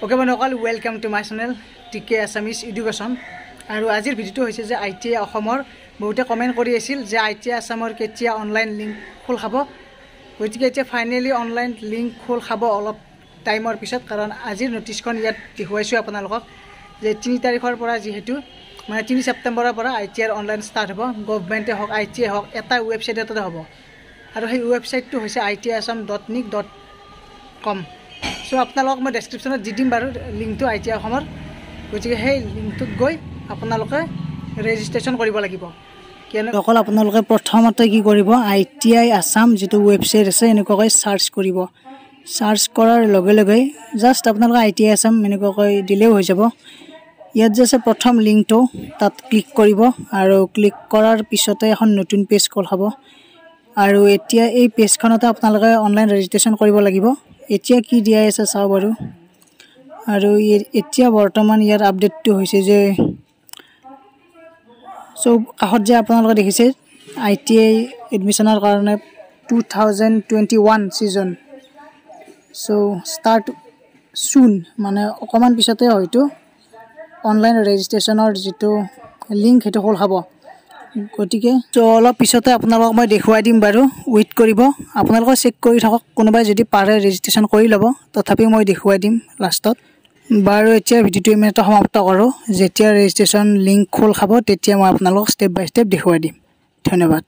Okay, Manokal, welcome to my channel TK Assamese Education. আৰু আজিৰ ভিডিওটো হৈছে যে ITI অসমৰ বহুতে কমেন্ট কৰি আছিল যে ITI আসামৰ কেতিয়া অনলাইন লিংক খোল খাব গতিকে এতিয়া ফাইনালি অনলাইন লিংক খোল খাব অলপ টাইমৰ পিছত কাৰণ আজিৰ নোটিছখন ইয়াত দেখুৱাইছো আপোনালোকক যে 3 তাৰিখৰ পৰা যেহেতু মানে 3 ছেপ্টেম্বৰৰ পৰা ITI ৰ অনলাইন ষ্টাৰ্ট হ'ব গভৰ্নমেণ্টে হক ITI হক এটা ৱেবছাইটতে হ'ব আৰু সেই ৱেবছাইটটো হৈছে itiasam.nic.com সো আপোনালোকক মই ডেসক্ৰিপচনত দি দিম বাৰু লিংকটো ITI অসমৰ গতিকে সেই লিংকটোত গৈ আপোনালোকে ৰেজিষ্ট্ৰেচন কৰিব লাগিব কিয়নো অকল আপোনালোকে প্ৰথমতে কি কৰিব ITI Assam যেটো ৱেবছাইট আছে এনেকৈ সাৰ্চ কৰিব সাৰ্চ কৰাৰ লগে লগে জাস্ট আপোনালোকে ITI Assam এনেকৈ দিলেও হৈ যাব ইয়াত যে আছে প্ৰথম লিংকটো তাত ক্লিক কৰিব আৰু ক্লিক কৰাৰ পিছতে এখন নতুন পেজ খোল খাব আৰু এতিয়া এই পেজখনতে আপোনালোকে অনলাইন ৰেজিষ্ট্ৰেচন কৰিব লাগিব এতিয়া কি দিয়া আছে চাও বাৰু আৰু এতিয়া বৰ্তমান ইয়াৰ আপডেটটো হৈছে যে সো কাহত যে আপোনালোকে দেখিছে ITI এডমিশনৰ কাৰণে 2021 সিজন সো স্টাৰ্ট সুন মানে অকমান পিছতে হয়তো অনলাইন ৰেজিষ্ট্ৰেচনৰ যেটো লিংক হেটো খোল খাব গতিকে তো অলপ পিছতে আপোনালোকক মই দেখুৱাই দিম বাৰু ওয়েট কৰিব আপোনালোক চেক কৰি থাকক কোনোবাই যদি পাৰে ৰেজিষ্ট্ৰেচন কৰি লব তথাপি মই দেখুৱাই দিম লাষ্টত বাৰু এতিয়া ভিডিওটো ইমানতে সমাপ্ত কৰো যেতিয়া ৰেজিষ্ট্ৰেচন লিংক খোল খাব তেতিয়া মই আপোনালোকক স্টেপ বাই স্টেপ দেখুৱাই দিম ধন্যবাদ